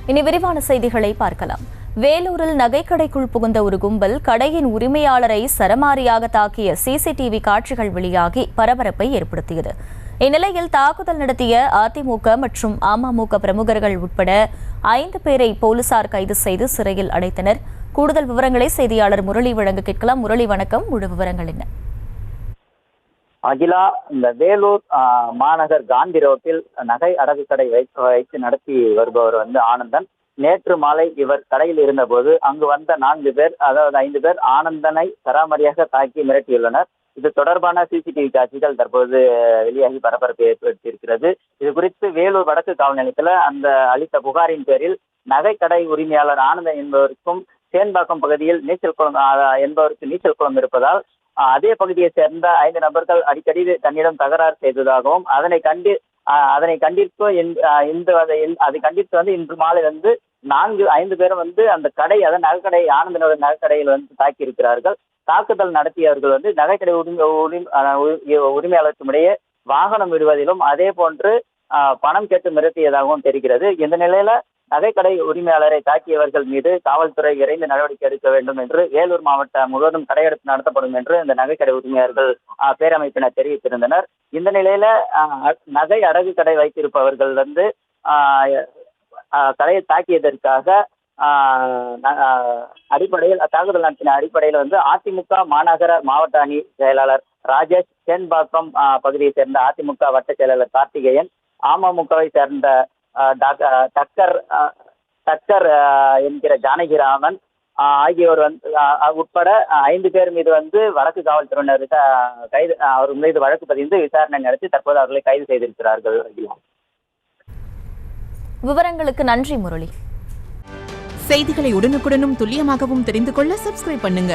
இனி விரிவான செய்திகளை பார்க்கலாம். வேலூரில் நகைக்கடைக்குள் புகுந்த ஒரு கும்பல் கடையின் உரிமையாளரை சரமாரியாக தாக்கிய சிசிடிவி காட்சிகள் வெளியாகி பரபரப்பை ஏற்படுத்தியது. இந்நிலையில் தாக்குதல் நடத்திய அதிமுக மற்றும் அமமுக பிரமுகர்கள் உட்பட 5 பேரை போலீசார் கைது செய்து சிறையில் அடைத்தனர். கூடுதல் விவரங்களை செய்தியாளர் முரளி வழங்க கேட்கலாம். முரளி, வணக்கம். முழு விவரங்கள் என்ன? அகிலா, இந்த வேலூர் மாநகர் காந்தி ரோட்டில் நகை அடகு கடை வைத்து நடத்தி வருபவர் ஆனந்தன். நேற்று மாலை இவர் கடையில் இருந்தபோது அங்கு வந்த 4 பேர், அதாவது 5 பேர் ஆனந்தனை சராமரியாக தாக்கி மிரட்டியுள்ளனர். இது தொடர்பான சிசிடிவி காட்சிகள் தற்போது வெளியாகி பரபரப்பை ஏற்படுத்தியிருக்கிறது. இது குறித்து வேலூர் வடக்கு காவல் நிலையத்தில் அந்த அளித்த புகாரின் பேரில் நகைக்கடை உரிமையாளர் ஆனந்தன் என்பவருக்கும் சேன்பாக்கம் பகுதியில் நீச்சல் குளம் இருப்பதால் அதே பகுதியை சேர்ந்த 5 நபர்கள் அடிக்கடி தன்னிடம் தகராறு செய்ததாகவும் அதை கண்டித்து இன்று மாலை 5 பேரும் அந்த கடை, அதாவது நகைக்கடை, ஆனந்தனோட நகைக்கடையில் தாக்கி இருக்கிறார்கள். தாக்குதல் நடத்தியவர்கள் நகைக்கடை உரிமையாளருக்கும் இடையே வாகனம் விடுவதிலும் அதே போன்று பணம் கேட்டு மிரட்டியதாகவும் தெரிகிறது. இந்த நிலையில நகைக்கடை உரிமையாளரை தாக்கியவர்கள் மீது காவல்துறை விரைந்து நடவடிக்கை எடுக்க வேண்டும் என்று வேலூர் மாவட்டம் முழுவதும் கடையெடுப்பு நடத்தப்படும் என்று இந்த நகைக்கடை உரிமையாளர்கள் பேரமைப்பினர் தெரிவித்திருந்தனர். இந்த நிலையில நகை அடகு கடை வைத்திருப்பவர்கள் கடையை தாக்கியதற்காக அடிப்படையில் தாக்குதல் நடத்தின அடிப்படையில் அதிமுக மாநகர மாவட்ட அணி செயலாளர் ராஜேஷ், சேன்பாக்கம் பகுதியை சேர்ந்த அதிமுக வட்ட செயலாளர் கார்த்திகேயன், அமமுகவை சேர்ந்த டக்கர் என்கிற ஜானகிராமன் ஆகியோர் உட்பட 5 பேர் மீது வடக்கு காவல்துறையினர் அவர் மீது வழக்கு பதிந்து விசாரணை நடத்தி தற்போது அவர்களை கைது செய்திருக்கிறார்கள். விவரங்களுக்கு நன்றி முரளி. செய்திகளை உடனுக்குடனும் துல்லியமாகவும் தெரிந்து கொள்ள சப்ஸ்கிரைப் பண்ணுங்க.